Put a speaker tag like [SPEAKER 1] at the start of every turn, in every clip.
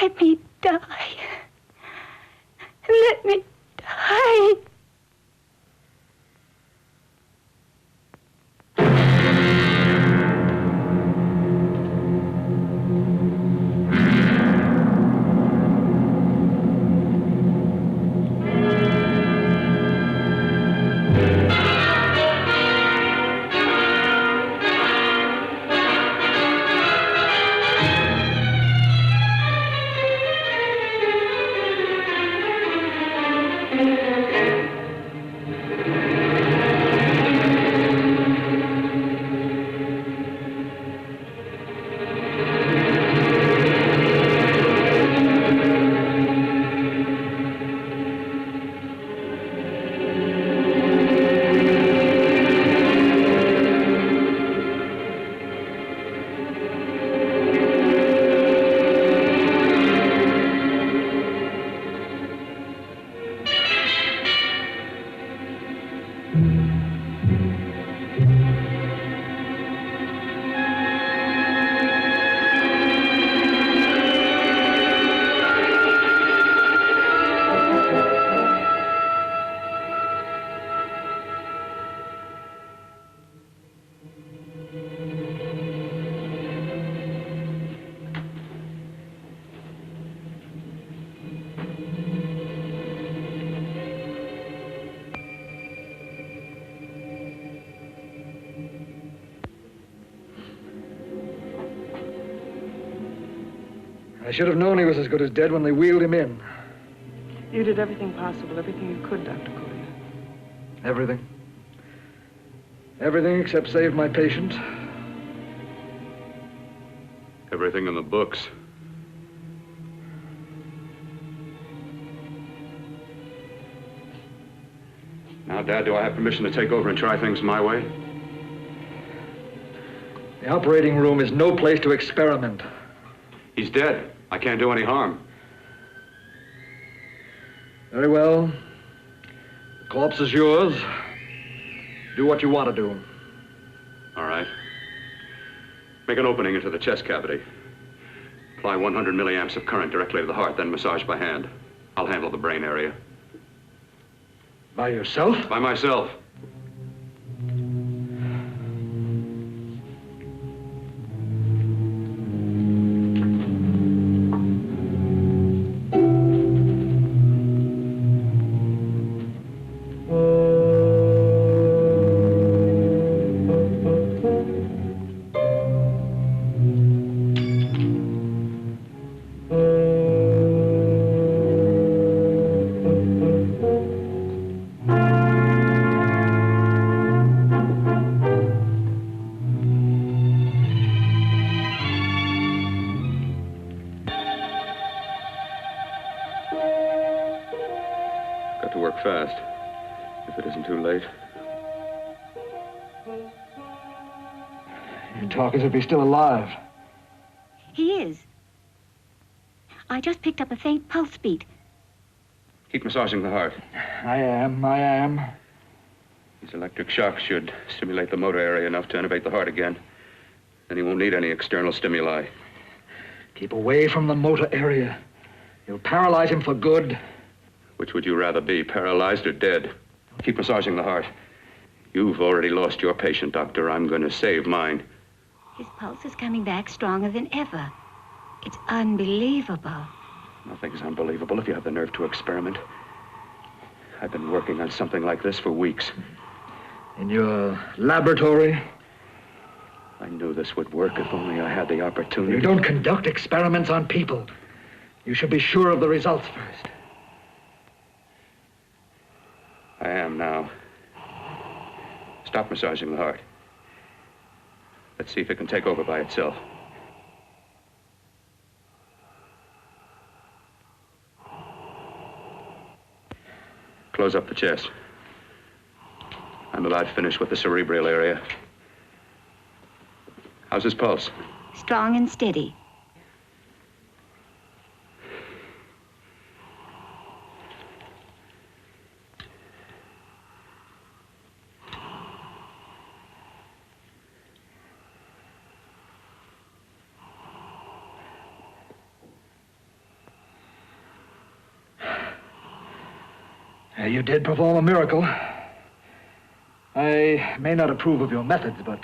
[SPEAKER 1] Let me die. Let me die.
[SPEAKER 2] I should have known he was as good as dead when they wheeled him in.
[SPEAKER 3] You did everything possible, everything you could, Dr. Collier.
[SPEAKER 2] Everything. Everything except save my patient.
[SPEAKER 4] Everything in the books. Now, Dad, do I have permission to take over and try things my way?
[SPEAKER 2] The operating room is no place to experiment.
[SPEAKER 4] He's dead. I can't do any harm.
[SPEAKER 2] Very well. The corpse is yours. Do what you want to do.
[SPEAKER 4] All right. Make an opening into the chest cavity. Apply 100 milliamps of current directly to the heart, then massage by hand. I'll handle the brain area.
[SPEAKER 2] By yourself?
[SPEAKER 4] By myself. Fast, if it isn't too late.
[SPEAKER 2] You talk as if he's still alive.
[SPEAKER 1] He is. I just picked up a faint pulse beat.
[SPEAKER 4] Keep massaging the heart.
[SPEAKER 2] I am.
[SPEAKER 4] These electric shocks should stimulate the motor area enough to innervate the heart again. Then he won't need any external stimuli.
[SPEAKER 2] Keep away from the motor area. You'll paralyze him for good.
[SPEAKER 4] Which would you rather be, paralyzed or dead? Keep massaging the heart. You've already lost your patient, Doctor. I'm going to save mine.
[SPEAKER 1] His pulse is coming back stronger than ever. It's unbelievable.
[SPEAKER 4] Nothing's unbelievable if you have the nerve to experiment. I've been working on something like this for weeks.
[SPEAKER 2] In your laboratory?
[SPEAKER 4] I knew this would work if only I had the opportunity.
[SPEAKER 2] You don't conduct experiments on people. You should be sure of the results first.
[SPEAKER 4] I am now. Stop massaging the heart. Let's see if it can take over by itself. Close up the chest. I'm about finished with the cerebral area. How's his pulse?
[SPEAKER 1] Strong and steady.
[SPEAKER 5] You did perform a miracle. I may not approve of your methods, but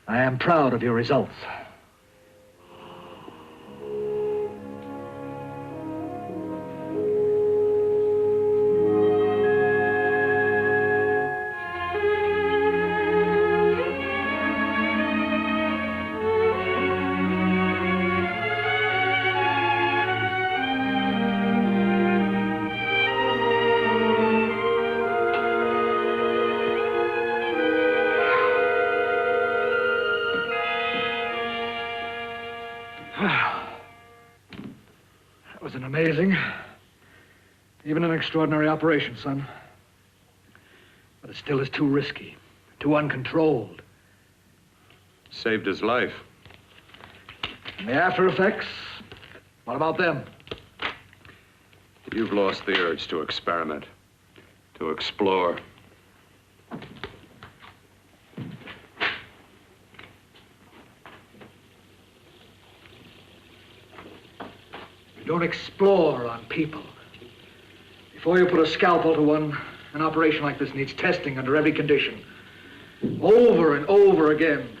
[SPEAKER 5] I am proud of your results. That was an amazing, even an extraordinary operation, son. But it still is too risky, too uncontrolled.
[SPEAKER 4] Saved his life.
[SPEAKER 5] And the after effects, what about them?
[SPEAKER 4] You've lost the urge to experiment, to explore.
[SPEAKER 5] You don't explore on people. Before you put a scalpel to one, an operation like this needs testing under every condition. Over and over again.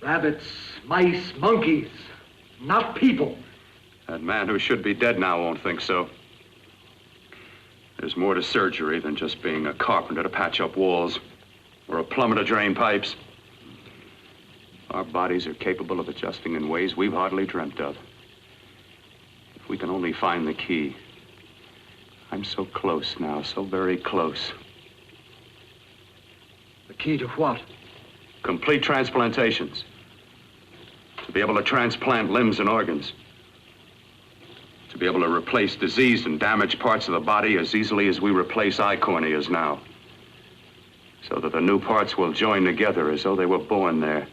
[SPEAKER 5] Rabbits, mice, monkeys, not people.
[SPEAKER 4] That man who should be dead now won't think so. There's more to surgery than just being a carpenter to patch up walls or a plumber to drain pipes. Our bodies are capable of adjusting in ways we've hardly dreamt of. If we can only find the key. I'm so close now, so very close.
[SPEAKER 5] The key to what?
[SPEAKER 4] Complete transplantations. To be able to transplant limbs and organs. To be able to replace diseased and damaged parts of the body as easily as we replace eye corneas now. So that the new parts will join together as though they were born there.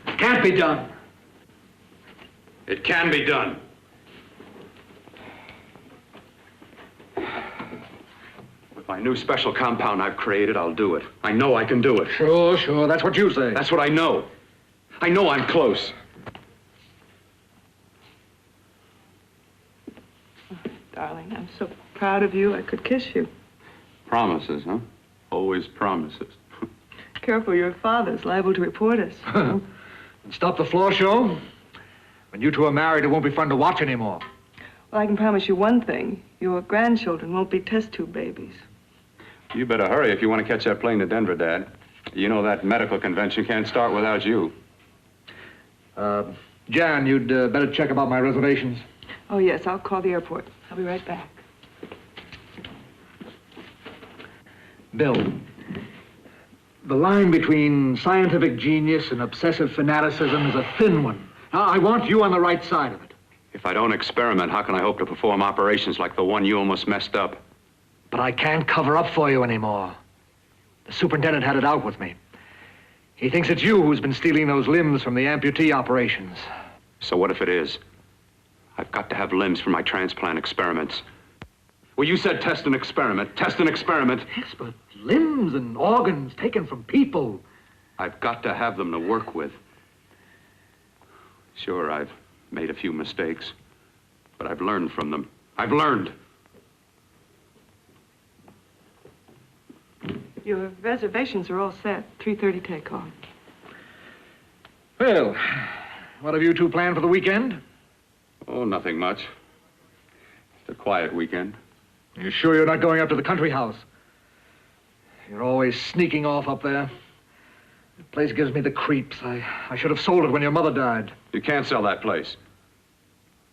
[SPEAKER 5] It can't be done.
[SPEAKER 4] It can be done. With my new special compound I've created, I'll do it. I know I can do it.
[SPEAKER 5] Sure, that's what you say.
[SPEAKER 4] That's what I know. I know I'm close.
[SPEAKER 3] Darling, I'm so proud of you, I could kiss you.
[SPEAKER 4] Promises, huh? Always promises.
[SPEAKER 3] Careful, your father's liable to report us.
[SPEAKER 5] And stop the floor show? When you two are married, it won't be fun to watch anymore.
[SPEAKER 3] Well, I can promise you one thing. Your grandchildren won't be test tube babies.
[SPEAKER 4] You better hurry if you want to catch that plane to Denver, Dad. You know that medical convention can't start without you.
[SPEAKER 5] Jan, you'd better check about my reservations.
[SPEAKER 3] Oh, yes, I'll call the airport. I'll be right back.
[SPEAKER 5] Bill, the line between scientific genius and obsessive fanaticism is a thin one. I want you on the right side of it.
[SPEAKER 4] If I don't experiment, how can I hope to perform operations like the one you almost messed up?
[SPEAKER 5] But I can't cover up for you anymore. The superintendent had it out with me. He thinks it's you who's been stealing those limbs from the amputee operations.
[SPEAKER 4] So what if it is? I've got to have limbs for my transplant experiments. Well, you said test and experiment. Test and experiment.
[SPEAKER 5] Yes, but limbs and organs taken from people.
[SPEAKER 4] I've got to have them to work with. Sure, I've made a few mistakes, but I've learned from them. I've learned.
[SPEAKER 3] Your reservations are all set. 3:30 takeoff.
[SPEAKER 5] Well, what have you two planned for the weekend?
[SPEAKER 4] Oh, nothing much. Just a quiet weekend.
[SPEAKER 5] Are you sure you're not going up to the country house? You're always sneaking off up there. The place gives me the creeps. I should have sold it when your mother died.
[SPEAKER 4] You can't sell that place.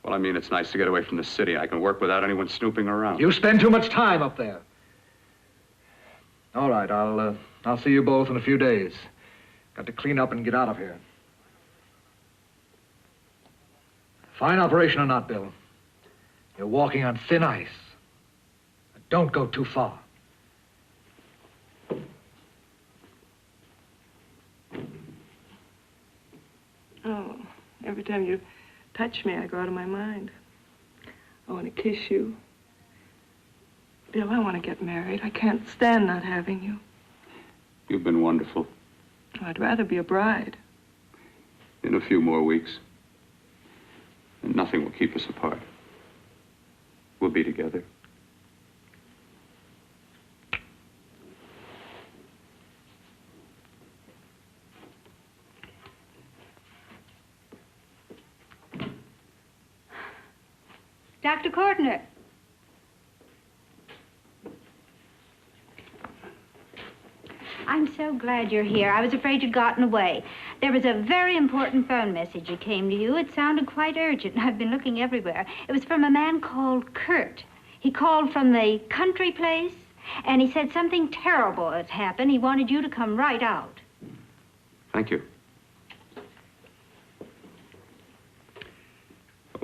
[SPEAKER 4] Well, I mean, it's nice to get away from the city. I can work without anyone snooping around.
[SPEAKER 5] You spend too much time up there. All right, I'll see you both in a few days. Got to clean up and get out of here. Fine operation or not, Bill, you're walking on thin ice. Don't go too far.
[SPEAKER 3] Oh, every time you touch me, I go out of my mind. I want to kiss you. Bill, I want to get married. I can't stand not having you.
[SPEAKER 4] You've been wonderful.
[SPEAKER 3] Oh, I'd rather be a bride.
[SPEAKER 4] In a few more weeks. And nothing will keep us apart. We'll be together.
[SPEAKER 1] Dr. Cordner. I'm so glad you're here. I was afraid you'd gotten away. There was a very important phone message that came to you. It sounded quite urgent, and I've been looking everywhere. It was from a man called Kurt. He called from the country place, and he said something terrible had happened. He wanted you to come right out.
[SPEAKER 4] Thank you.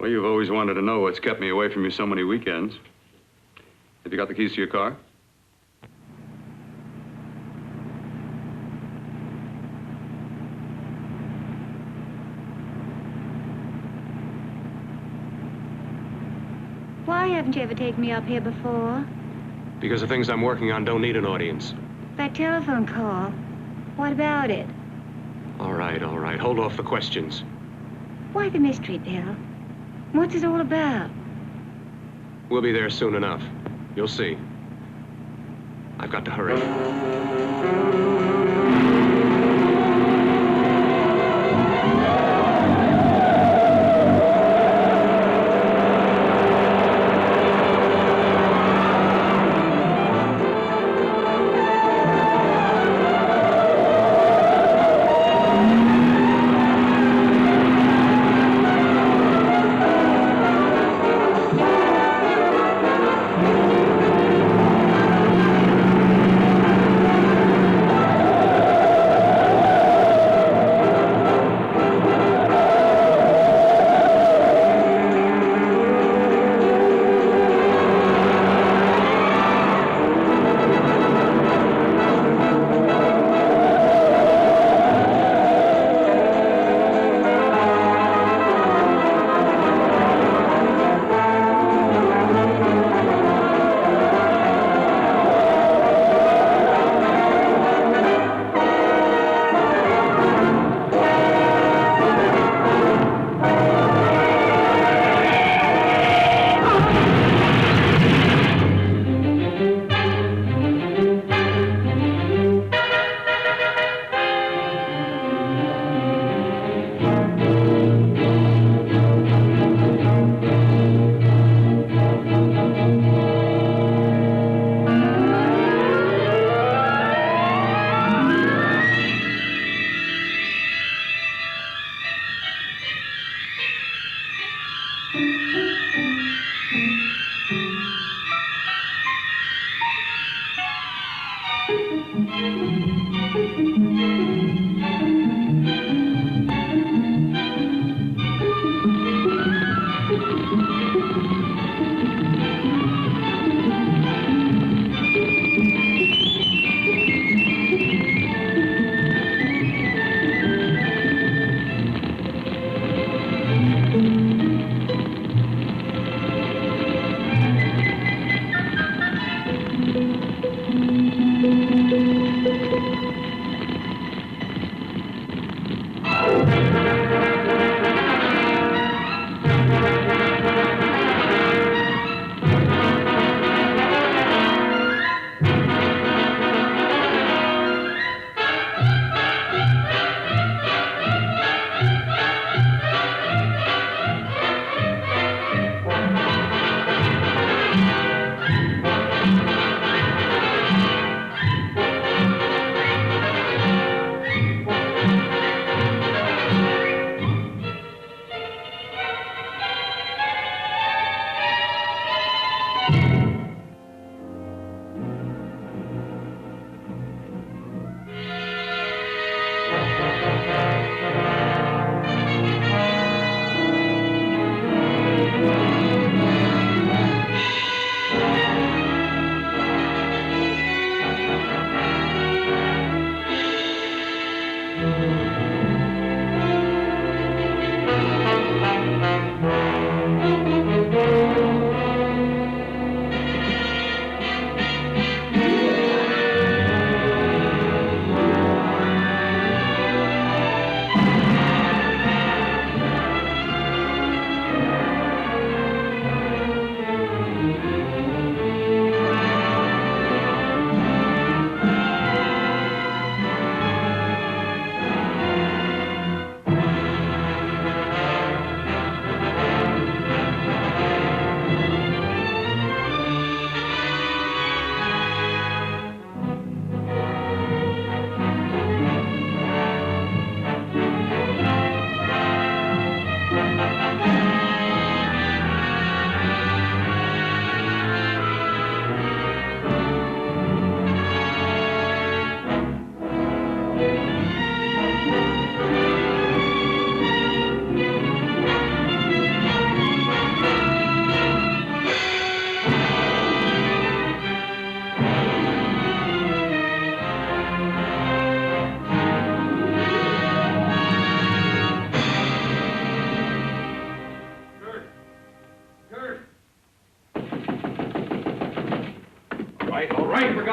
[SPEAKER 4] Well, you've always wanted to know what's kept me away from you so many weekends. Have you got the keys to your car?
[SPEAKER 1] Why haven't you ever taken me up here before?
[SPEAKER 6] Because the things I'm working on don't need an audience.
[SPEAKER 1] That telephone call. What about it?
[SPEAKER 6] All right, all right. Hold off the questions.
[SPEAKER 1] Why the mystery, Bill? What's it all about?
[SPEAKER 6] We'll be there soon enough. You'll see. I've got to hurry.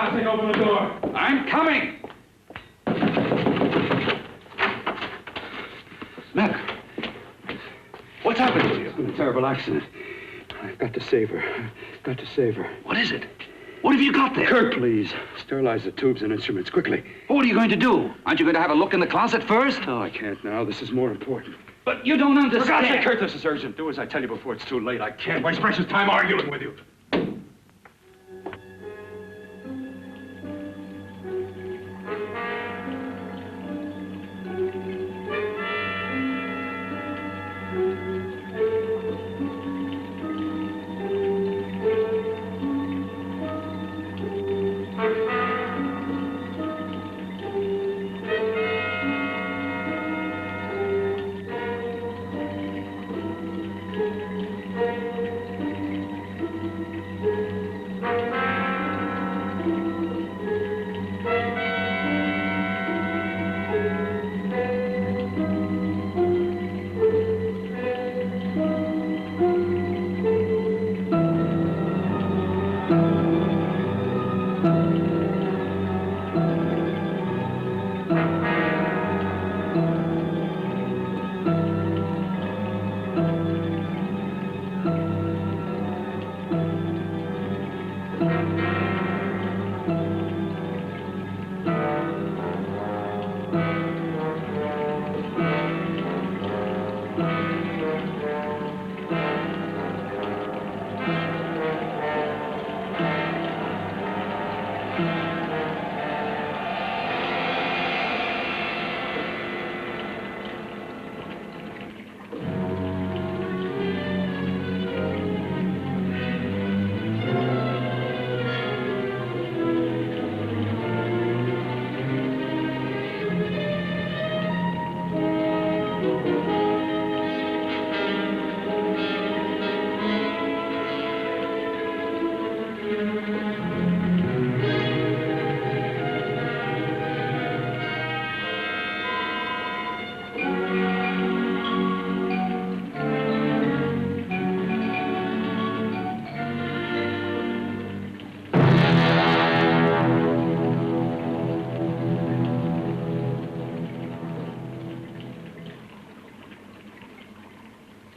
[SPEAKER 7] Gothic, open the door.
[SPEAKER 8] I'm coming! Mac, what's happened to you?
[SPEAKER 7] It's been a terrible accident. I've got to save her. Got to save her.
[SPEAKER 8] What is it? What have you got there?
[SPEAKER 7] Kurt, please. Sterilize the tubes and instruments quickly.
[SPEAKER 8] What are you going to do? Aren't you going to have a look in the closet first?
[SPEAKER 7] No, I can't now. This is more important.
[SPEAKER 8] But you don't understand.
[SPEAKER 7] For God's sake, Kurt, this is urgent. Do as I tell you before it's too late. I can't waste precious time arguing with you.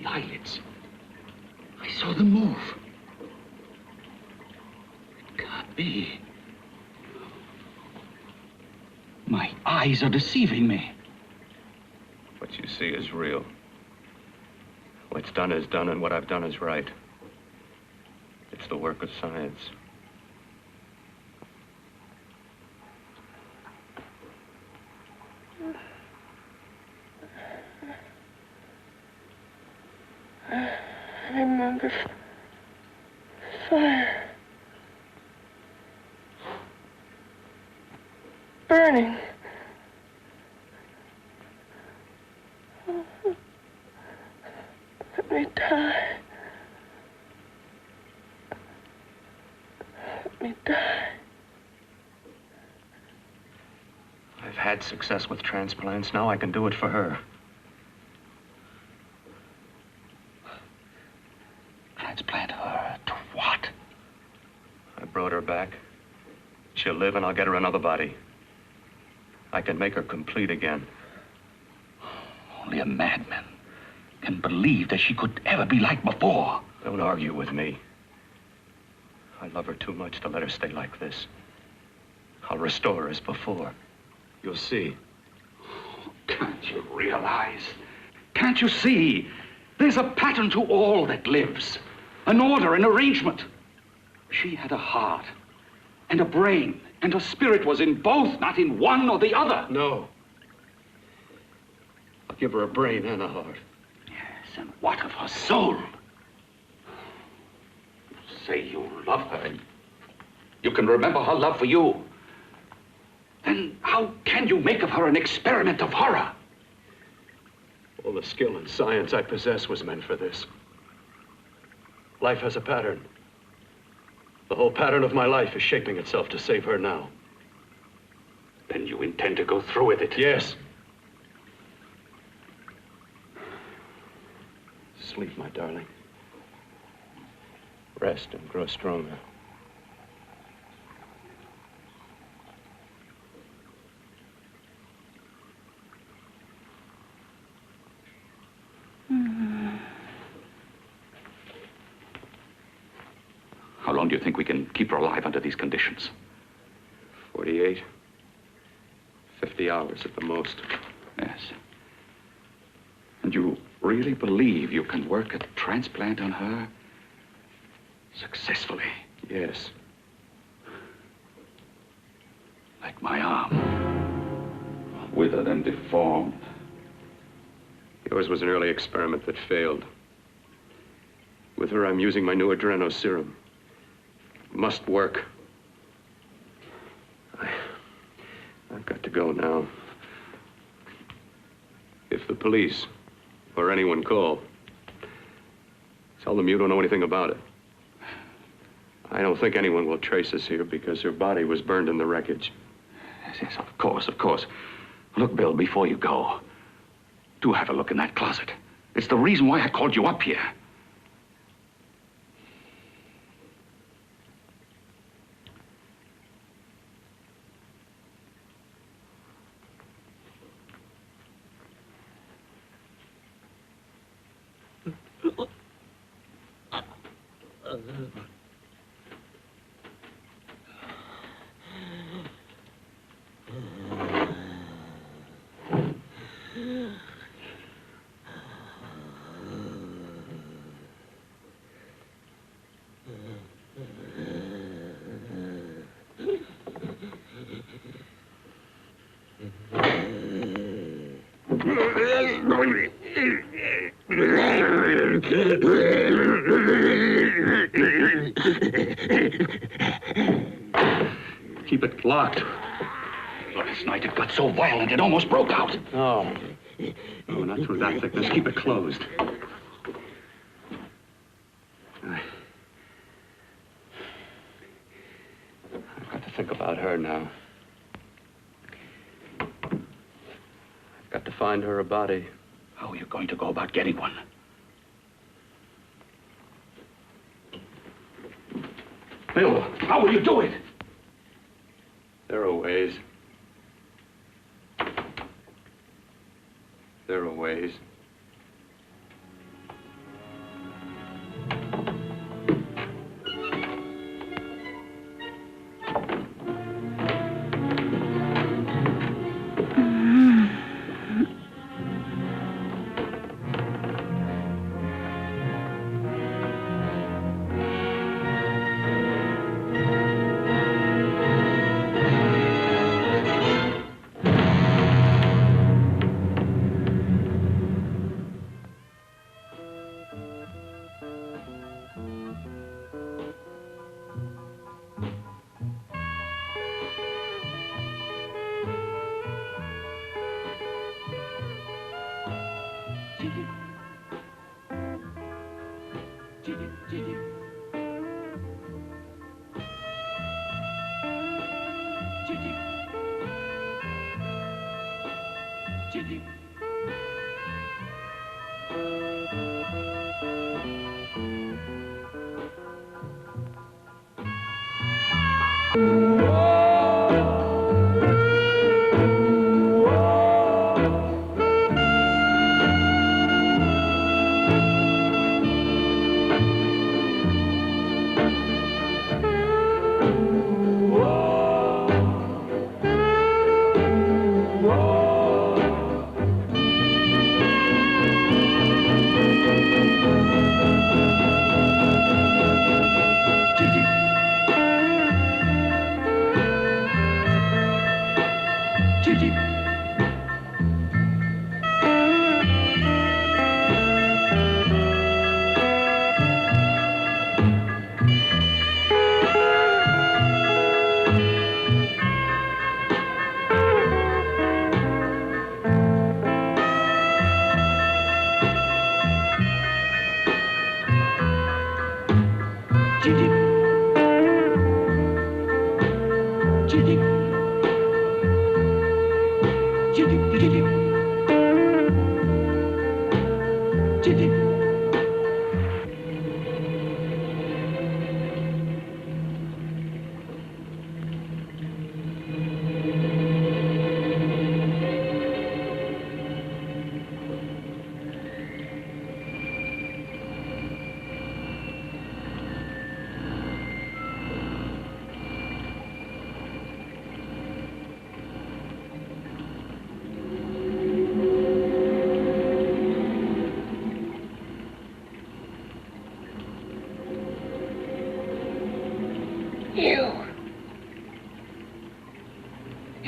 [SPEAKER 8] Eyelids. I saw them move. It can't be. My eyes are deceiving me.
[SPEAKER 6] What you see is real. What's done is done, and what I've done is right. It's the work of science.
[SPEAKER 3] I remember fire. Burning. Let me die. Let me die.
[SPEAKER 6] I've had success with transplants. Now I can do it for her.
[SPEAKER 8] Transplant her to what?
[SPEAKER 6] I brought her back. She'll live, and I'll get her another body. I can make her complete again.
[SPEAKER 8] Only a madman can believe that she could ever be like before.
[SPEAKER 6] Don't argue with me. I love her too much to let her stay like this. I'll restore her as before. You'll see.
[SPEAKER 8] Can't you realize? Can't you see? There's a pattern to all that lives. An order, an arrangement. She had a heart and a brain, and her spirit was in both, not in one or the other.
[SPEAKER 6] No. I'll give her a brain and a heart.
[SPEAKER 8] Yes, and what of her soul? You say you love her, and you can remember her love for you. Then how can you make of her an experiment of horror?
[SPEAKER 6] All the skill and science I possess was meant for this. Life has a pattern. The whole pattern of my life is shaping itself to save her now.
[SPEAKER 8] Then you intend to go through with it?
[SPEAKER 6] Yes. Sleep, my darling. Rest and grow stronger.
[SPEAKER 8] do you think we can keep her alive under these conditions?
[SPEAKER 4] 48. 50 hours at the most.
[SPEAKER 8] Yes. And you really believe you can work a transplant on her successfully?
[SPEAKER 4] Yes.
[SPEAKER 8] Like my arm. Withered and deformed.
[SPEAKER 4] Yours was an early experiment that failed. With her, I'm using my new adreno serum. Must work. I've got to go now. If the police or anyone call, tell them you don't know anything about it. I don't think anyone will trace us here because her body was burned in the wreckage.
[SPEAKER 8] Yes, of course, of course. Look, Bill, before you go, do have a look in that closet. It's the reason why I called you up here.
[SPEAKER 4] Keep it locked.
[SPEAKER 8] Last night it got so violent it almost broke out.
[SPEAKER 4] Oh. No, not through that thickness. Keep it closed. I've got to think about her now. I've got to find her a body.
[SPEAKER 8] How are you going to go about getting one? Bill, how will you do it?
[SPEAKER 4] There are ways. There are ways.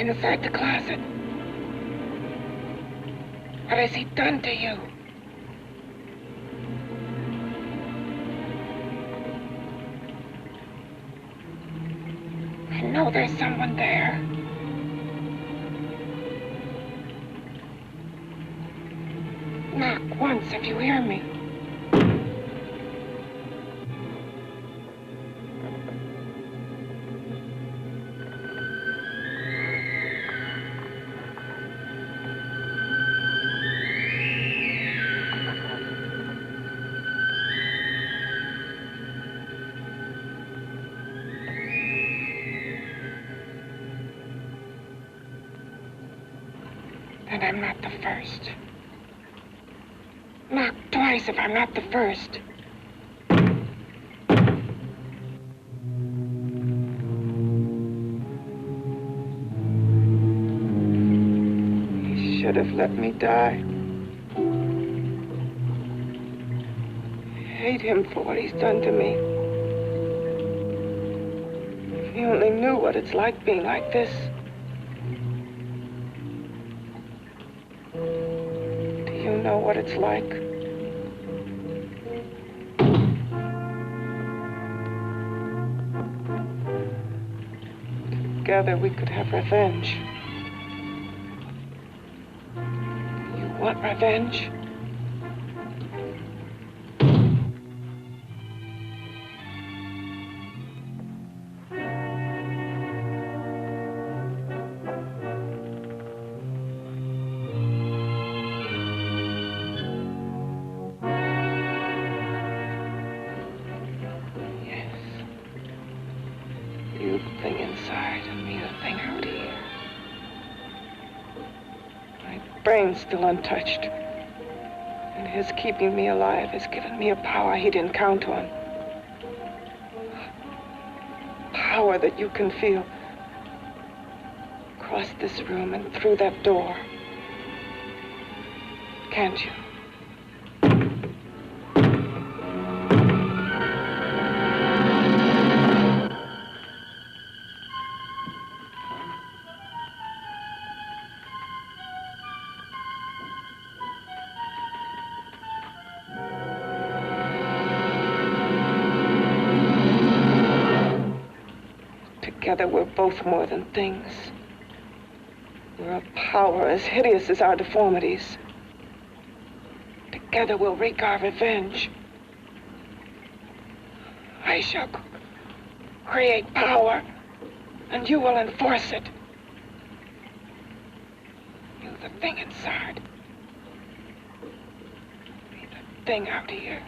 [SPEAKER 9] inside the closet. What has he done to you? I know there's someone there. Knock once if you hear me. And I'm not the first. Knock twice if I'm not the first. He should have let me die. I hate him for what he's done to me. If he only knew what it's like being like this. You know what it's like. Together we could have revenge. You want revenge? You the thing inside and me the thing out here. My brain's still untouched. And his keeping me alive has given me a power he didn't count on. Power that you can feel across this room and through that door. Can't you? Together we're both more than things. We're a power as hideous as our deformities. Together we'll wreak our revenge. I shall create power, and you will enforce it. You the thing inside. Me the thing out here.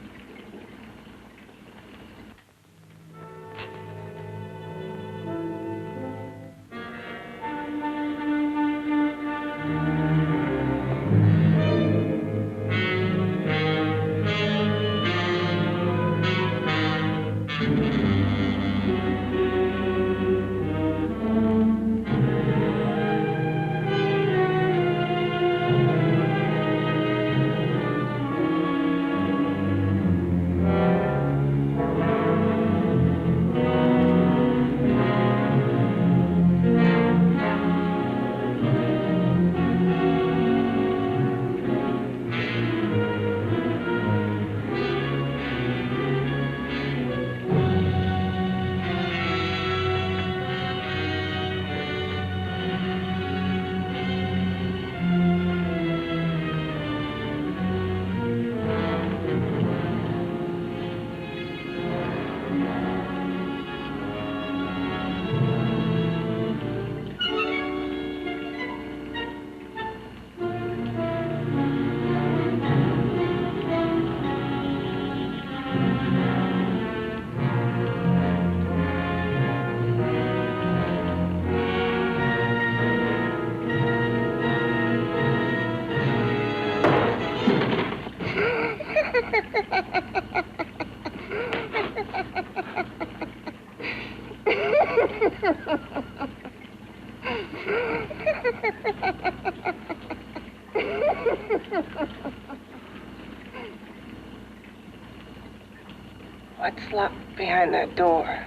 [SPEAKER 9] What's locked behind that door?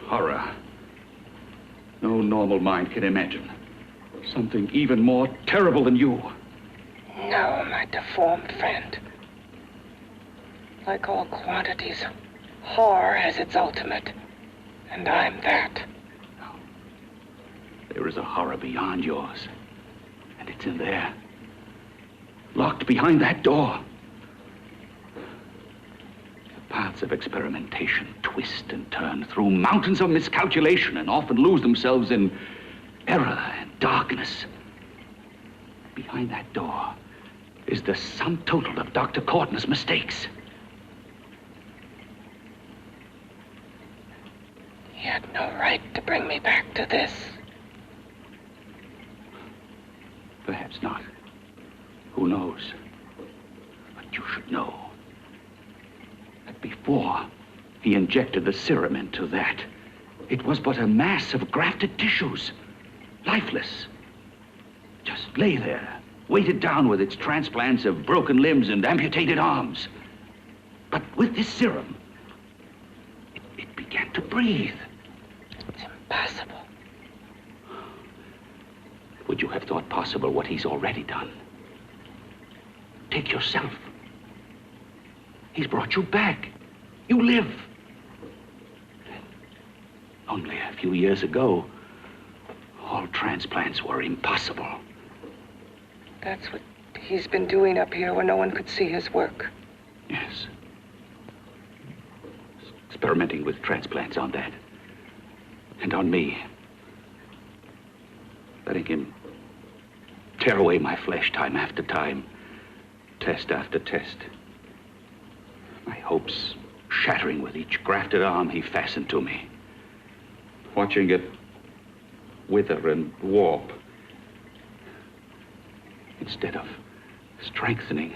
[SPEAKER 8] Horror. no normal mind can imagine. Something even more terrible than you.
[SPEAKER 9] No, my deformed friend. Like all quantities, horror has its ultimate. And I'm that.
[SPEAKER 8] No. There is a horror beyond yours. And it's in there. Locked behind that door. The paths of experimentation twist and turn through mountains of miscalculation and often lose themselves in error and darkness. Behind that door is the sum total of Dr. Courtney's mistakes.
[SPEAKER 9] He had no right to bring me back to this.
[SPEAKER 8] Perhaps not. Who knows? But you should know that before he injected the serum into that, it was but a mass of grafted tissues, lifeless. Just lay there, weighted down with its transplants of broken limbs and amputated arms. But with this serum, it began to breathe.
[SPEAKER 9] It's impossible.
[SPEAKER 8] Would you have thought possible what he's already done? Take yourself. He's brought you back. You live. Only a few years ago, all transplants were impossible.
[SPEAKER 9] That's what he's been doing up here where no one could see his work.
[SPEAKER 8] Yes. Experimenting with transplants on that. And on me. Letting him tear away my flesh time after time. Test after test. My hopes shattering with each grafted arm he fastened to me. Watching it wither and warp. Instead of strengthening.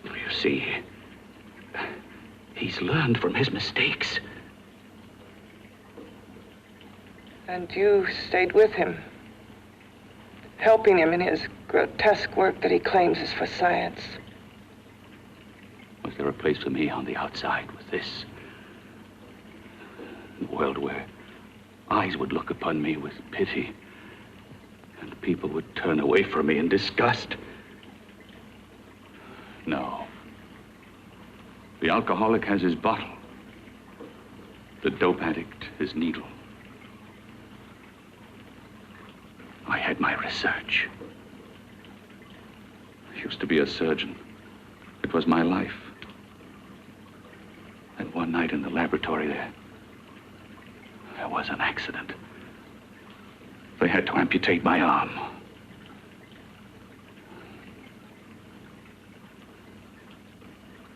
[SPEAKER 8] You see, he's learned from his mistakes.
[SPEAKER 9] And you stayed with him, helping him in his grotesque work that he claims is for science.
[SPEAKER 8] Was there a place for me on the outside with this? A world where eyes would look upon me with pity and people would turn away from me in disgust? No. The alcoholic has his bottle. The dope addict his needle. I had my research. I used to be a surgeon. It was my life. And one night in the laboratory there was an accident. They had to amputate my arm.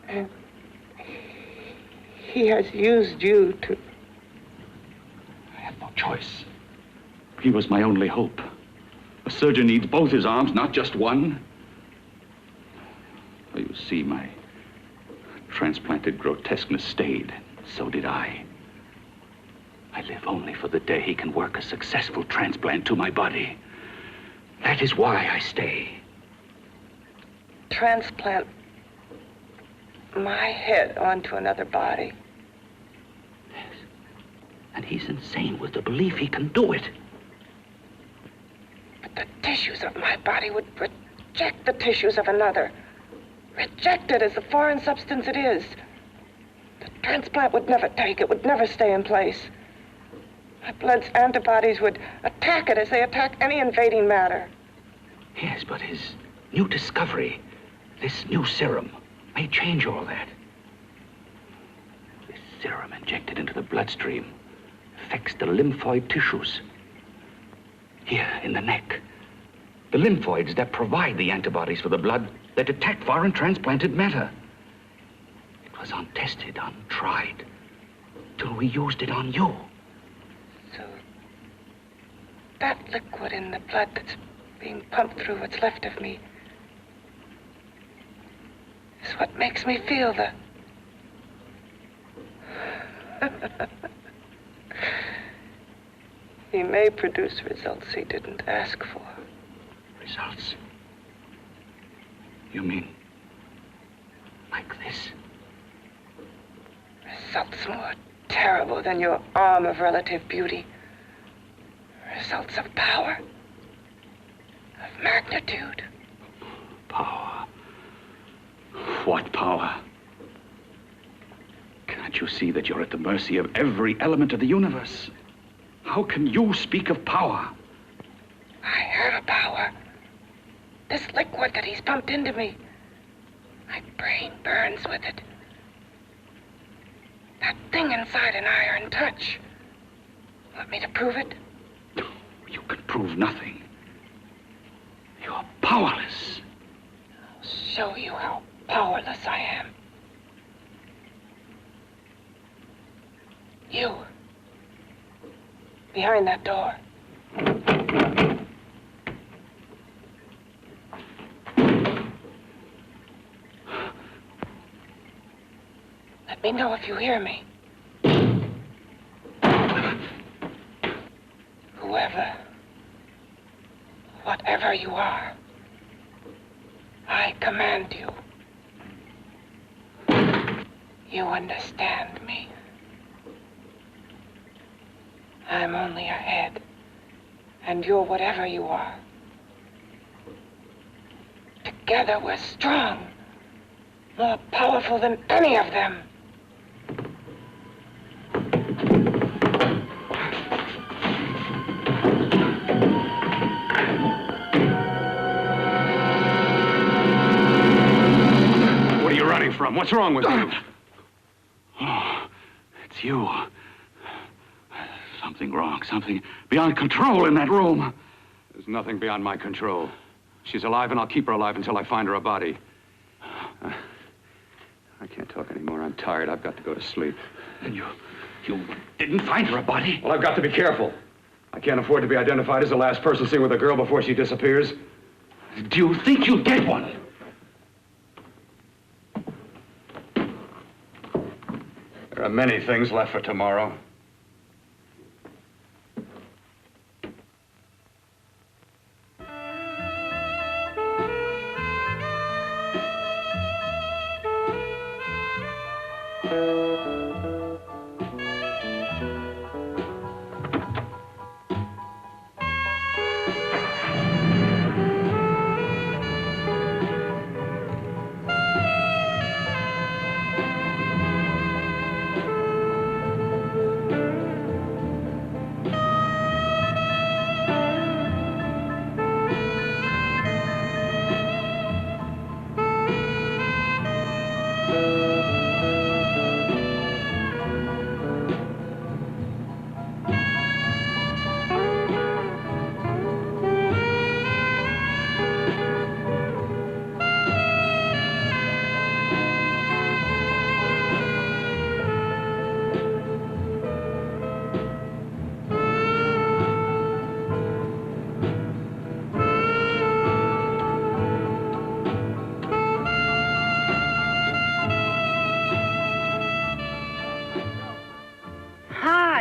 [SPEAKER 9] And he has used you to...
[SPEAKER 8] I had no choice. He was my only hope. A surgeon needs both his arms, not just one. Well, you see, my transplanted grotesqueness stayed. So did I. I live only for the day he can work a successful transplant to my body. That is why I stay.
[SPEAKER 9] Transplant my head onto another body.
[SPEAKER 8] Yes. And he's insane with the belief he can do it.
[SPEAKER 9] But the tissues of my body would reject the tissues of another. Reject it as the foreign substance it is. The transplant would never take it, would never stay in place. My blood's antibodies would attack it as they attack any invading matter.
[SPEAKER 8] Yes, but his new discovery, this new serum, may change all that. This serum injected into the bloodstream affects the lymphoid tissues. Here in the neck. The lymphoids that provide the antibodies for the blood that attack foreign transplanted matter. It was untested, untried, till we used it on you.
[SPEAKER 9] So that liquid in the blood that's being pumped through what's left of me is what makes me feel the... He may produce results he didn't ask for.
[SPEAKER 8] Results? You mean like this?
[SPEAKER 9] Results more terrible than your arm of relative beauty. Results of power, of magnitude.
[SPEAKER 8] Power. What power? Can't you see that you're at the mercy of every element of the universe? How can you speak of power?
[SPEAKER 9] I have a power. This liquid that he's pumped into me. My brain burns with it. That thing inside an iron touch. Want me to prove it?
[SPEAKER 8] You can prove nothing. You're powerless.
[SPEAKER 9] I'll show you how powerless I am. You. Behind that door. Let me know if you hear me. Whoever, whatever you are, I command you. You understand me. I'm only a head, and you're whatever you are. Together we're strong, more powerful than any of them.
[SPEAKER 4] What are you running from? What's wrong with you?
[SPEAKER 8] Oh, it's you. Something wrong, something beyond control in that room.
[SPEAKER 4] There's nothing beyond my control. She's alive, and I'll keep her alive until I find her a body. I can't talk anymore. I'm tired. I've got to go to sleep.
[SPEAKER 8] And you didn't find her a body?
[SPEAKER 4] Well, I've got to be careful. I can't afford to be identified as the last person seen with a girl before she disappears.
[SPEAKER 8] Do you think you'll get one?
[SPEAKER 4] There are many things left for tomorrow.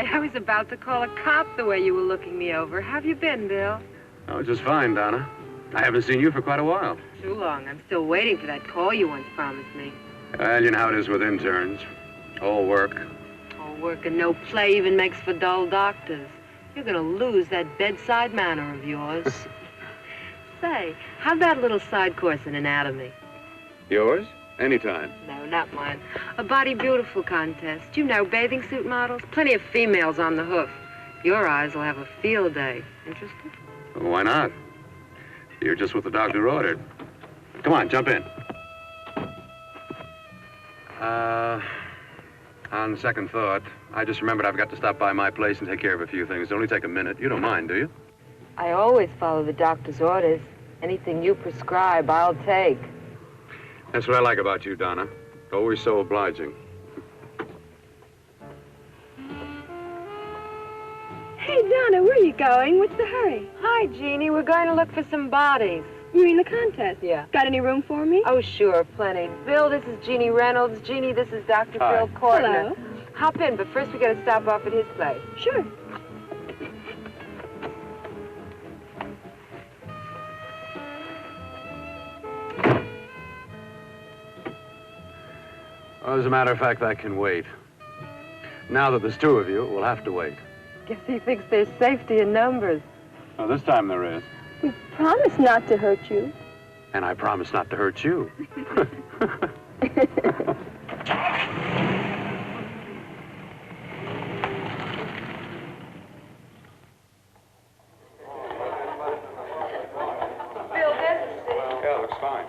[SPEAKER 10] I was about to call a cop the way you were looking me over. How have you been, Bill?
[SPEAKER 4] Oh, just fine, Donna. I haven't seen you for quite a while.
[SPEAKER 10] Too long. I'm still waiting for that call you once promised me.
[SPEAKER 4] Well, you know how it is with interns. All work.
[SPEAKER 10] All work and no play even makes for dull doctors. You're gonna lose that bedside manner of yours. Say, how about a little side course in anatomy?
[SPEAKER 4] Yours? Anytime.
[SPEAKER 10] No, not mine. A body beautiful contest. You know, bathing suit models. Plenty of females on the hoof. Your eyes will have a field day. Interested?
[SPEAKER 4] Well, why not? You're just what the doctor ordered. Come on, jump in. On second thought, I just remembered I've got to stop by my place and take care of a few things. It'll only take a minute. You don't mind, do you?
[SPEAKER 10] I always follow the doctor's orders. Anything you prescribe, I'll take.
[SPEAKER 4] That's what I like about you, Donna. Always so obliging.
[SPEAKER 11] Hey, Donna, where are you going? What's the hurry?
[SPEAKER 10] Hi, Jeannie. We're going to look for some bodies.
[SPEAKER 11] You mean the contest?
[SPEAKER 10] Yeah.
[SPEAKER 11] Got any room for me?
[SPEAKER 10] Oh, sure, plenty. Bill, this is Jeannie Reynolds. Jeannie, this is Dr.
[SPEAKER 4] Hi.
[SPEAKER 10] Phil Courtner.
[SPEAKER 11] Hello.
[SPEAKER 10] Hop in, but first we got to stop off at his place.
[SPEAKER 11] Sure.
[SPEAKER 4] Well, as a matter of fact, that can wait.
[SPEAKER 6] Now that there's two of you, we'll have to wait.
[SPEAKER 10] Guess he thinks there's safety in numbers.
[SPEAKER 6] Well, this time there is.
[SPEAKER 11] We promised not to hurt you.
[SPEAKER 6] And I promise not to hurt you.
[SPEAKER 4] Yeah, looks fine.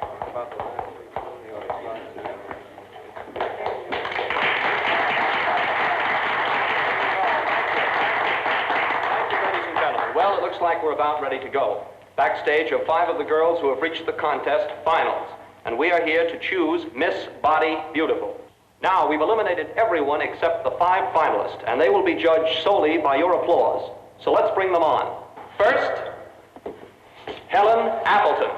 [SPEAKER 12] Well, it looks like we're about ready to go. Backstage are 5 of the girls who have reached the contest finals, and we are here to choose Miss Body Beautiful. Now, we've eliminated everyone except the 5 finalists, and they will be judged solely by your applause. So let's bring them on. First, Helen Appleton.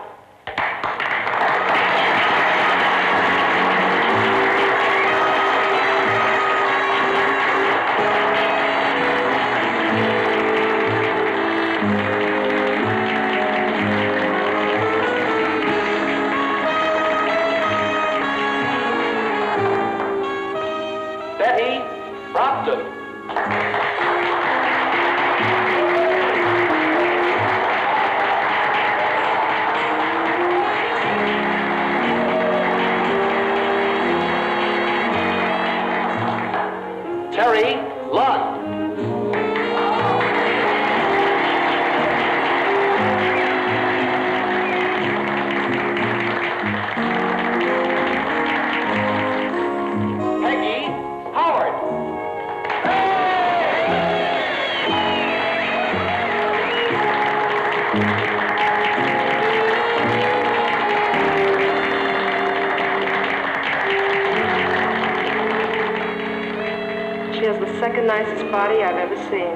[SPEAKER 10] Second nicest body I've ever seen.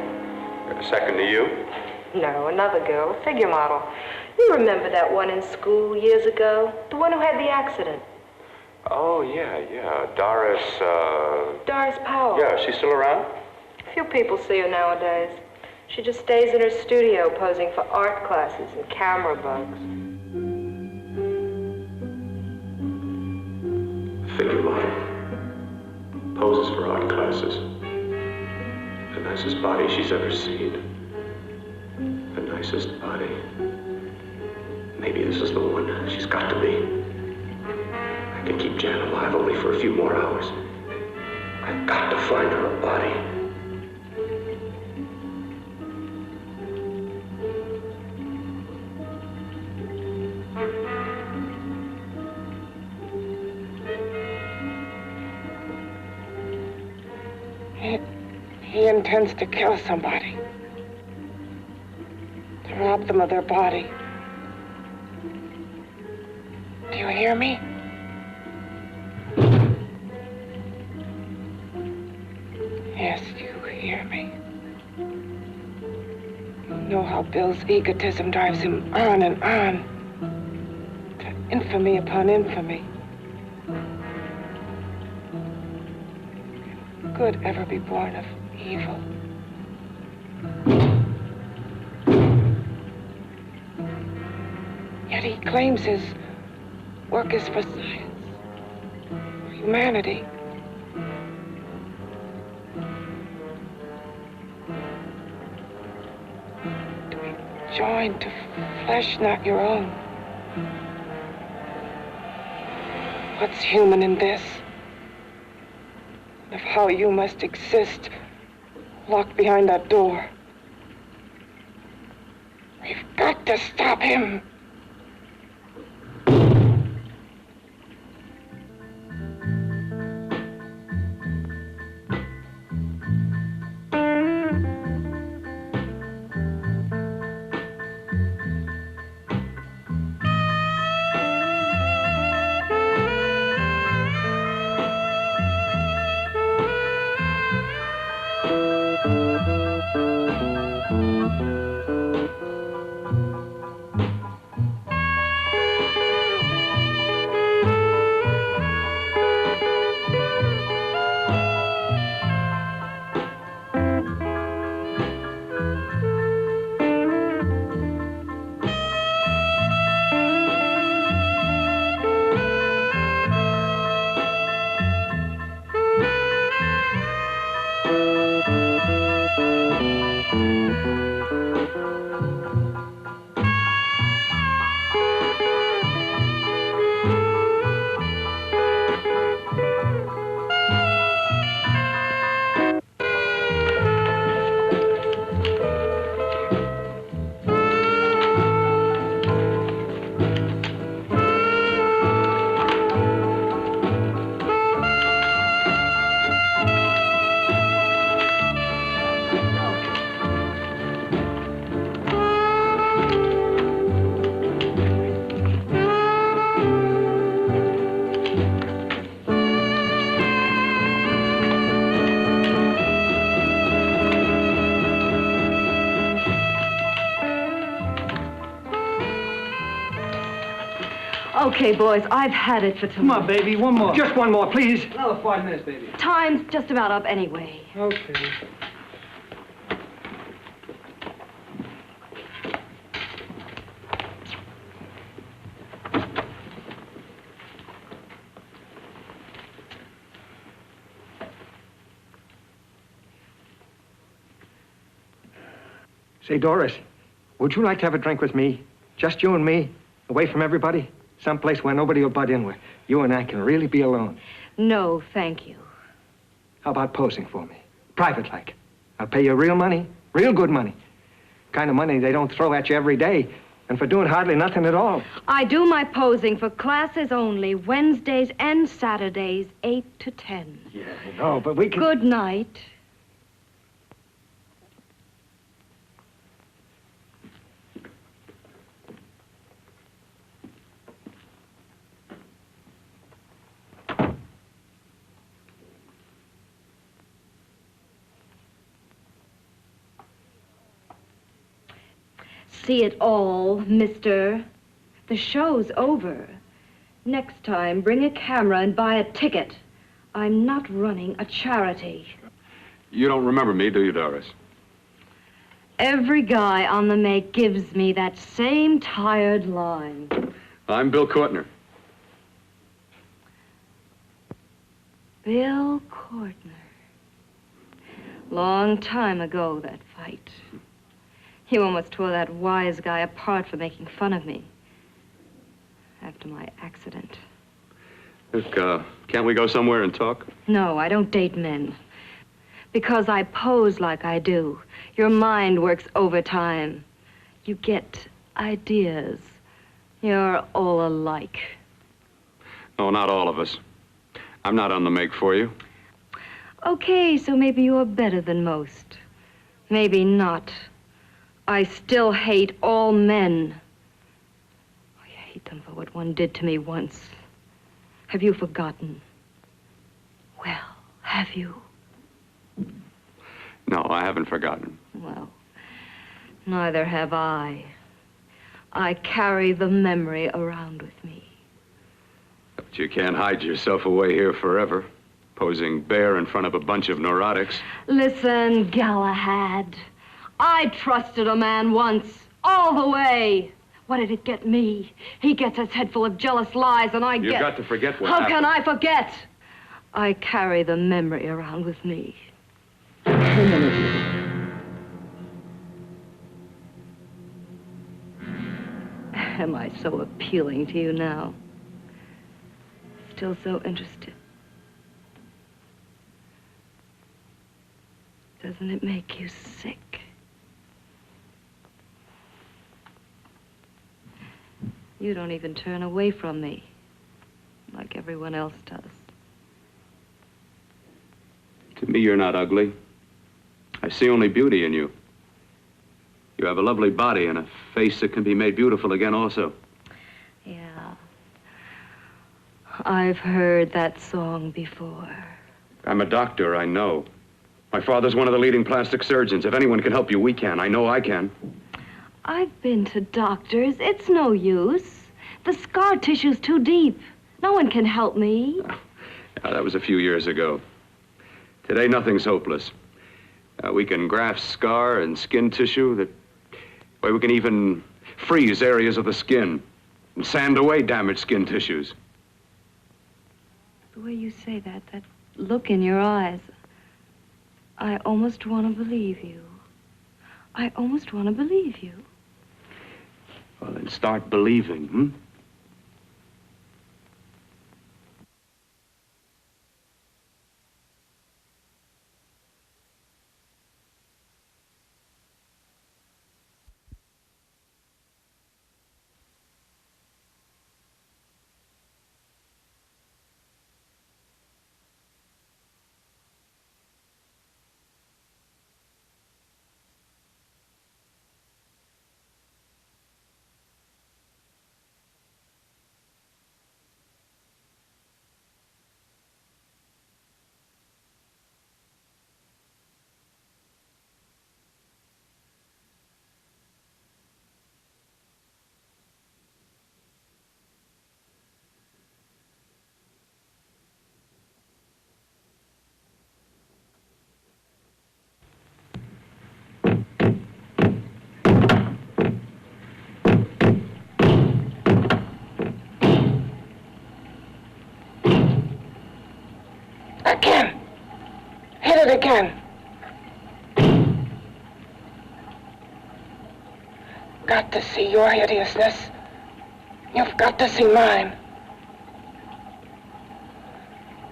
[SPEAKER 12] Second to you?
[SPEAKER 10] No, another girl, a figure model. You remember that one in school years ago? The one who had the accident.
[SPEAKER 12] Oh, yeah. Doris,
[SPEAKER 10] Doris Powell.
[SPEAKER 12] Yeah, she's still around?
[SPEAKER 10] Few people see her nowadays. She just stays in her studio posing for art classes and camera bugs.
[SPEAKER 6] Figure model. Poses for art classes. The nicest body she's ever seen. The nicest body. Maybe this is the one. She's got to be. I can keep Jan alive only for a few more hours. I've got to find her a body.
[SPEAKER 9] He intends to kill somebody. To rob them of their body. Do you hear me? Yes, you hear me. You know how Bill's egotism drives him on and on. To infamy upon infamy. Can good ever be born of evil? Yet he claims his work is for science, for humanity. To be joined to flesh not your own. What's human in this? Of how you must exist, locked behind that door. We've got to stop him.
[SPEAKER 10] Okay, boys, I've had it for tonight.
[SPEAKER 13] Come on, baby, one more.
[SPEAKER 5] Just one more, please.
[SPEAKER 13] Another 5 minutes, baby.
[SPEAKER 10] Time's just about up anyway.
[SPEAKER 13] Okay.
[SPEAKER 14] Say, Doris, would you like to have a drink with me? Just you and me, away from everybody? Someplace where nobody will butt in, where you and I can really be alone.
[SPEAKER 10] No, thank you.
[SPEAKER 14] How about posing for me? Private-like. I'll pay you real money, real good money. Kind of money they don't throw at you every day, and for doing hardly nothing at all.
[SPEAKER 10] I do my posing for classes only, Wednesdays and Saturdays, 8 to 10.
[SPEAKER 14] Yeah, I know, but we can...
[SPEAKER 10] Good night. See it all, mister. The show's over. Next time, bring a camera and buy a ticket. I'm not running a charity.
[SPEAKER 4] You don't remember me, do you, Doris?
[SPEAKER 10] Every guy on the make gives me that same tired line.
[SPEAKER 4] I'm Bill Courtner.
[SPEAKER 10] Bill Courtner. Long time ago, that fight. You almost tore that wise guy apart for making fun of me. After my accident.
[SPEAKER 4] Look, can't we go somewhere and talk?
[SPEAKER 10] No, I don't date men. Because I pose like I do. Your mind works overtime. You get ideas. You're all alike.
[SPEAKER 4] No, not all of us. I'm not on the make for you.
[SPEAKER 10] Okay, so maybe you're better than most. Maybe not. I still hate all men. I hate them for what one did to me once. Have you forgotten? Well, have you?
[SPEAKER 4] No, I haven't forgotten.
[SPEAKER 10] Well, neither have I. I carry the memory around with me.
[SPEAKER 4] But you can't hide yourself away here forever, posing bare in front of a bunch of neurotics.
[SPEAKER 10] Listen, Galahad. I trusted a man once, all the way. What did it get me? He gets his head full of jealous lies, and I get...
[SPEAKER 4] You've got to forget what
[SPEAKER 10] How
[SPEAKER 4] happened.
[SPEAKER 10] can I forget? I carry the memory around with me. Am I so appealing to you now? Still so interested? Doesn't it make you sick? You don't even turn away from me, like everyone else does.
[SPEAKER 4] To me, you're not ugly. I see only beauty in you. You have a lovely body and a face that can be made beautiful again also.
[SPEAKER 10] Yeah. I've heard that song before.
[SPEAKER 4] I'm a doctor, I know. My father's one of the leading plastic surgeons. If anyone can help you, we can. I know I can.
[SPEAKER 10] I've been to doctors. It's no use. The scar tissue's too deep. No one can help me.
[SPEAKER 4] That was a few years ago. Today, nothing's hopeless. We can graft scar and skin tissue that... Well, we can even freeze areas of the skin and sand away damaged skin tissues.
[SPEAKER 10] The way you say that look in your eyes, I almost want to believe you. I almost want to believe you.
[SPEAKER 4] Well, then start believing, hmm?
[SPEAKER 9] Again. Hit it again. Got to see your hideousness. You've got to see mine.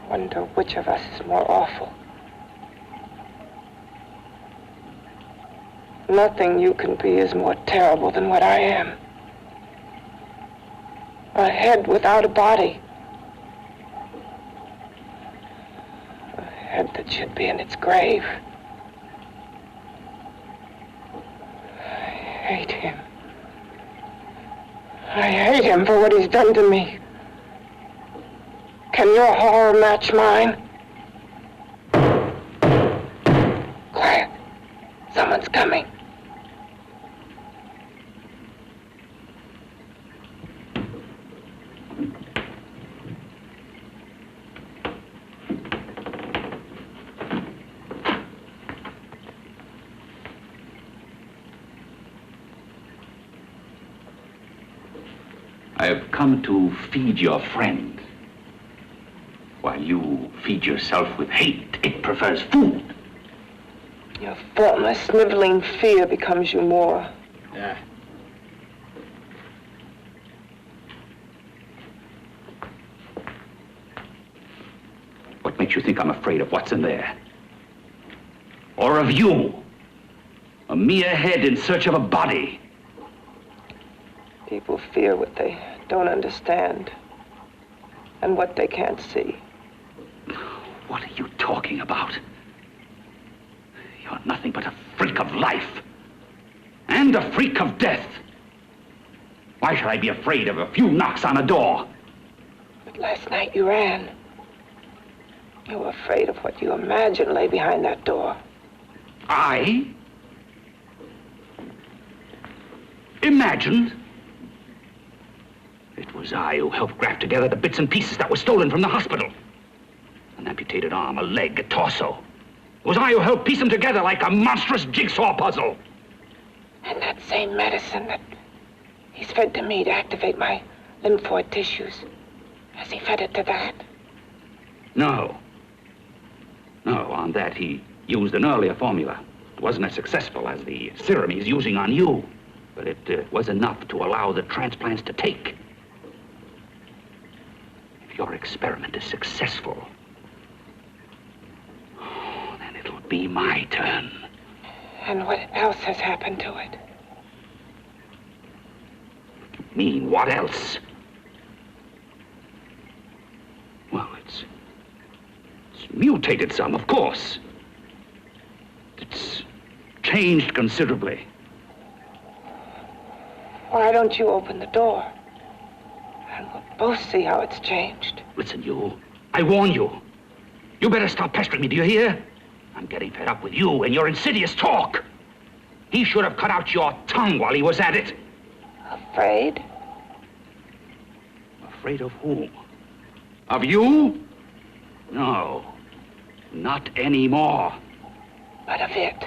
[SPEAKER 9] Wonder which of us is more awful. Nothing you can be is more terrible than what I am. A head without a body. A head that should be in its grave. I hate him. I hate him for what he's done to me. Can your horror match mine? Quiet. Someone's coming.
[SPEAKER 8] I have come to feed your friend. While you feed yourself with hate, it prefers food.
[SPEAKER 9] Your formless, sniveling fear becomes you more.
[SPEAKER 8] Yeah. What makes you think I'm afraid of what's in there? Or of you? A mere head in search of a body.
[SPEAKER 9] People fear what they don't understand and what they can't see.
[SPEAKER 8] What are you talking about? You're nothing but a freak of life and a freak of death. Why should I be afraid of a few knocks on a door?
[SPEAKER 9] But last night you ran. You were afraid of what you imagined lay behind that door.
[SPEAKER 8] I? Imagined? It was I who helped graft together the bits and pieces that were stolen from the hospital. An amputated arm, a leg, a torso. It was I who helped piece them together like a monstrous jigsaw puzzle.
[SPEAKER 9] And that same medicine that he's fed to me to activate my lymphoid tissues. Has he fed it to that?
[SPEAKER 8] No. No, on that he used an earlier formula. It wasn't as successful as the serum he's using on you, but it was enough to allow the transplants to take. If your experiment is successful, then it'll be my turn.
[SPEAKER 9] And what else has happened to it?
[SPEAKER 8] You mean, what else? Well, it's mutated some, of course. It's changed considerably.
[SPEAKER 9] Why don't you open the door? And we'll both see how it's changed.
[SPEAKER 8] Listen, you. I warn you. You better stop pestering me, do you hear? I'm getting fed up with you and your insidious talk. He should have cut out your tongue while he was at it.
[SPEAKER 9] Afraid?
[SPEAKER 8] Afraid of whom? Of you? No. Not anymore.
[SPEAKER 9] But of it.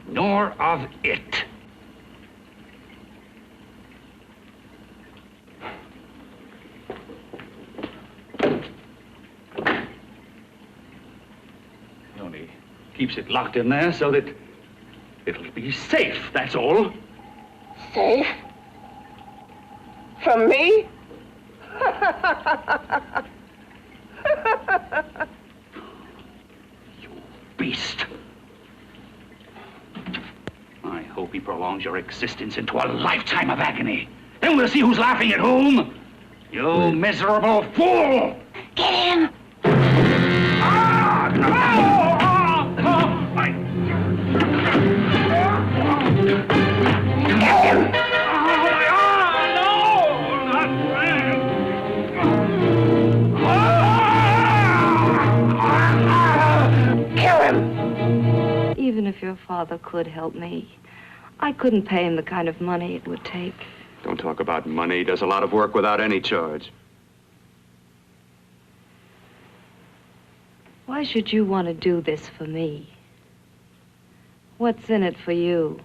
[SPEAKER 8] Nor of it. He only keeps it locked in there so that it'll be safe, that's all.
[SPEAKER 9] Safe? From me?
[SPEAKER 8] You beast. I hope he prolongs your existence into a lifetime of agony. Then we'll see who's laughing at whom. You miserable fool!
[SPEAKER 9] Get him!
[SPEAKER 8] Ah! No!
[SPEAKER 9] Get him!
[SPEAKER 8] My arm! No! Not Frank!
[SPEAKER 9] Kill him!
[SPEAKER 10] Even if your father could help me, I couldn't pay him the kind of money it would take.
[SPEAKER 4] Don't talk about money. He does a lot of work without any charge.
[SPEAKER 10] Why should you want to do this for me? What's in it for you?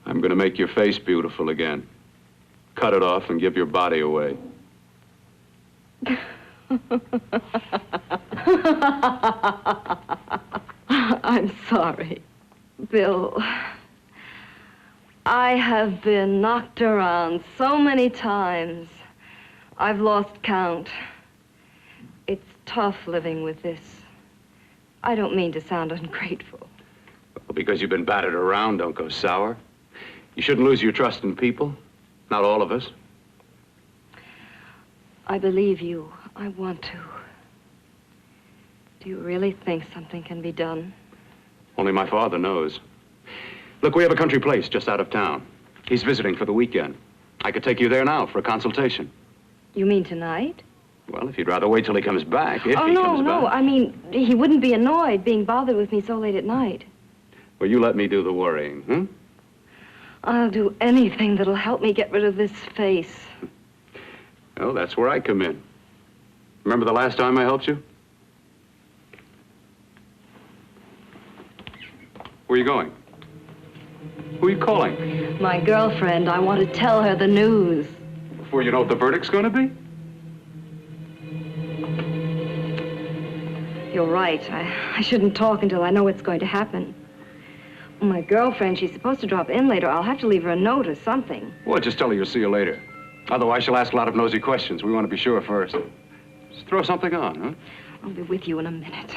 [SPEAKER 4] I'm going to make your face beautiful again. Cut it off and give your body away.
[SPEAKER 10] I'm sorry, Bill. I have been knocked around so many times. I've lost count. It's tough living with this. I don't mean to sound ungrateful.
[SPEAKER 4] Well, because you've been battered around, don't go sour. You shouldn't lose your trust in people. Not all of us.
[SPEAKER 10] I believe you. I want to. Do you really think something can be done?
[SPEAKER 4] Only my father knows. Look, we have a country place just out of town. He's visiting for the weekend. I could take you there now for a consultation.
[SPEAKER 10] You mean tonight?
[SPEAKER 4] Well, if you'd rather wait till he comes back, if he comes
[SPEAKER 10] no.
[SPEAKER 4] back.
[SPEAKER 10] I mean, he wouldn't be annoyed being bothered with me so late at night.
[SPEAKER 4] Well, you let me do the worrying, hmm?
[SPEAKER 10] I'll do anything that'll help me get rid of this face.
[SPEAKER 4] Well, that's where I come in. Remember the last time I helped you? Where are you going? Who are you calling?
[SPEAKER 10] My girlfriend. I want to tell her the news.
[SPEAKER 4] Before you know what the verdict's going to be?
[SPEAKER 10] You're right. I shouldn't talk until I know what's going to happen. My girlfriend, she's supposed to drop in later. I'll have to leave her a note or something.
[SPEAKER 4] Well, just tell her you'll see you later. Otherwise, she'll ask a lot of nosy questions. We want to be sure first. Just throw something on, huh?
[SPEAKER 10] I'll be with you in a minute.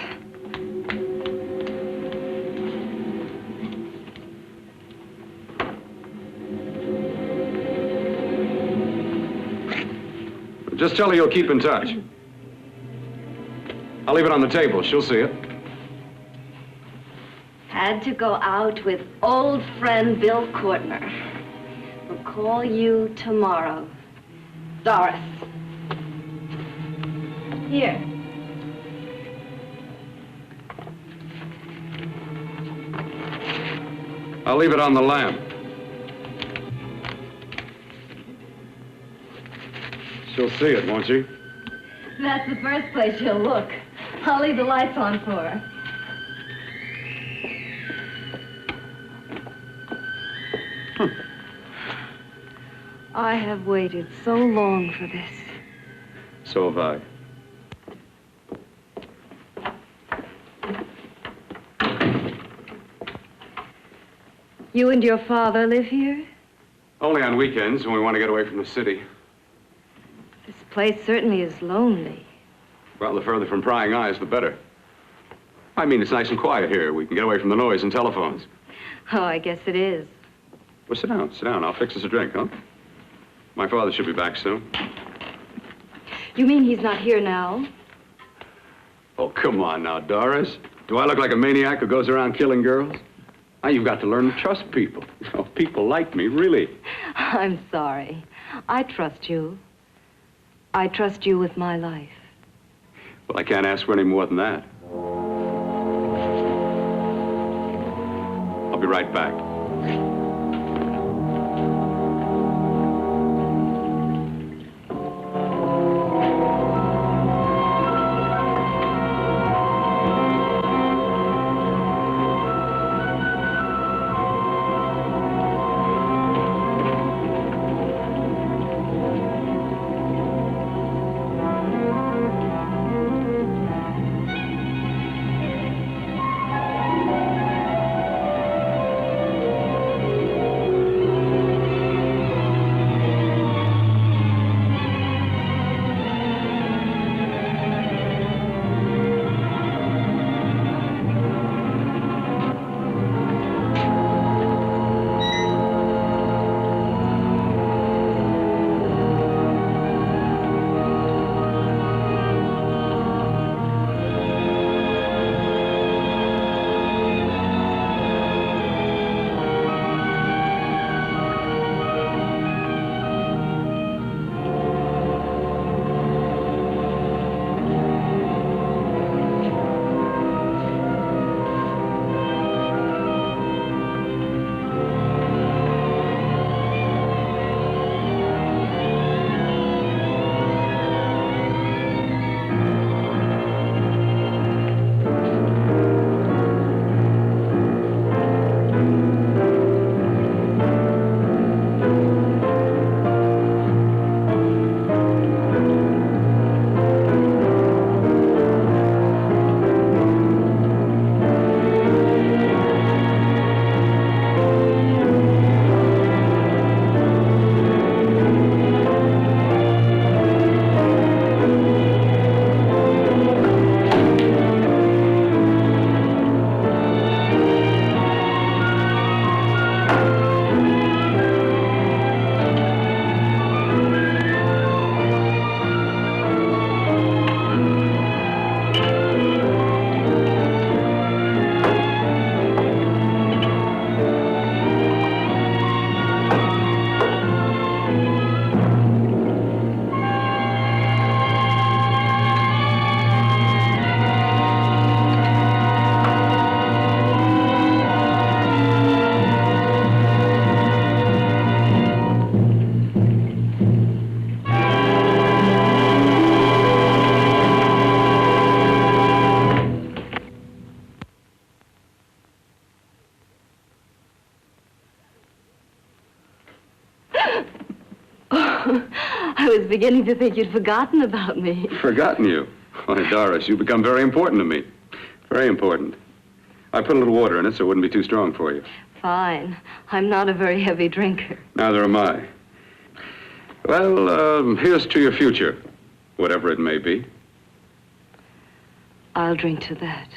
[SPEAKER 4] Just tell her you'll keep in touch. I'll leave it on the table. She'll see it.
[SPEAKER 10] Had to go out with old friend Bill Courtner. We'll call you tomorrow. Doris. Here.
[SPEAKER 4] I'll leave it on the lamp. She'll see it, won't she?
[SPEAKER 10] That's the first place she'll look. I'll leave the lights on for her. I have waited so long for this.
[SPEAKER 4] So have I.
[SPEAKER 10] You and your father live here?
[SPEAKER 4] Only on weekends when we want to get away from the city.
[SPEAKER 10] This place certainly is lonely.
[SPEAKER 4] Well, the further from prying eyes, the better. I mean, it's nice and quiet here. We can get away from the noise and telephones.
[SPEAKER 10] Oh, I guess it is.
[SPEAKER 4] Well, sit down, sit down. I'll fix us a drink, huh? My father should be back soon.
[SPEAKER 10] You mean he's not here now?
[SPEAKER 4] Oh, come on now, Doris. Do I look like a maniac who goes around killing girls? Now, you've got to learn to trust people. Oh, people like me, really.
[SPEAKER 10] I'm sorry. I trust you. I trust you with my life.
[SPEAKER 4] Well, I can't ask for any more than that. I'll be right back.
[SPEAKER 10] I was beginning to think you'd forgotten about me.
[SPEAKER 4] Forgotten you? Why, Doris, you've become very important to me. Very important. I put a little water in it so it wouldn't be too strong for you.
[SPEAKER 10] Fine. I'm not a very heavy drinker.
[SPEAKER 4] Neither am I. Well, here's to your future, whatever it may be.
[SPEAKER 10] I'll drink to that.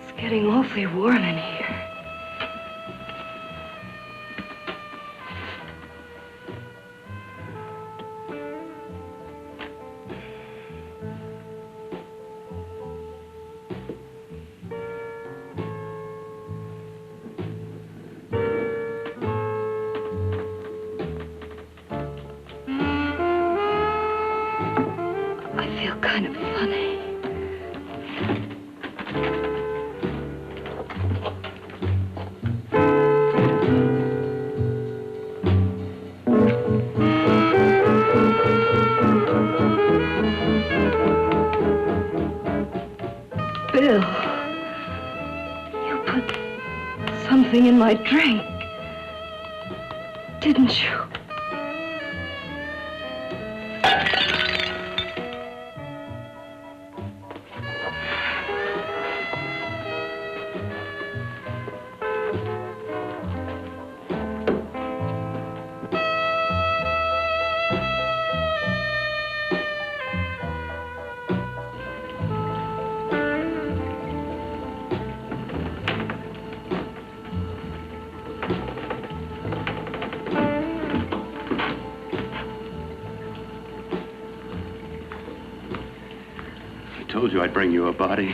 [SPEAKER 10] It's getting awfully warm in here. I feel kind of funny. Bill, you put something in my drink, didn't you?
[SPEAKER 4] I told you I'd bring you a body.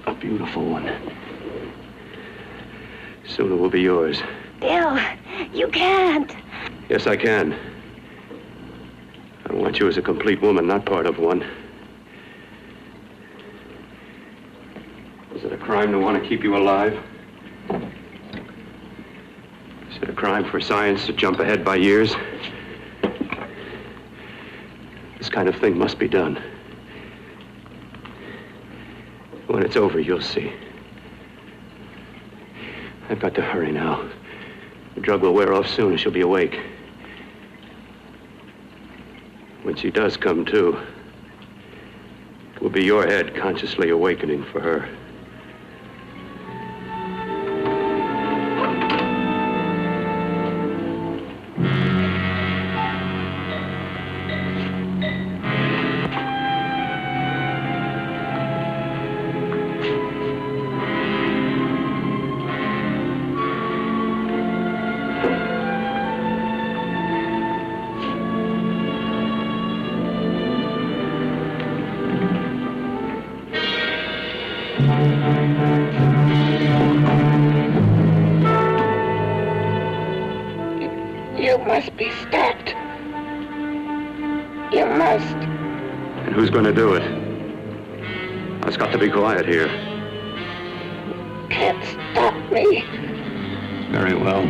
[SPEAKER 4] A beautiful one. Soon it will be yours.
[SPEAKER 11] Bill, you can't.
[SPEAKER 4] Yes, I can. I want you as a complete woman, not part of one. Is it a crime to want to keep you alive? Is it a crime for science to jump ahead by years? This kind of thing must be done. When it's over, you'll see. I've got to hurry now. The drug will wear off soon and she'll be awake. When she does come to, it will be your head consciously awakening for her.
[SPEAKER 9] You must be stopped. You must.
[SPEAKER 4] And who's going to do it? It's got to be quiet here.
[SPEAKER 9] Can't stop me.
[SPEAKER 4] Very well.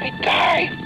[SPEAKER 9] Let me die.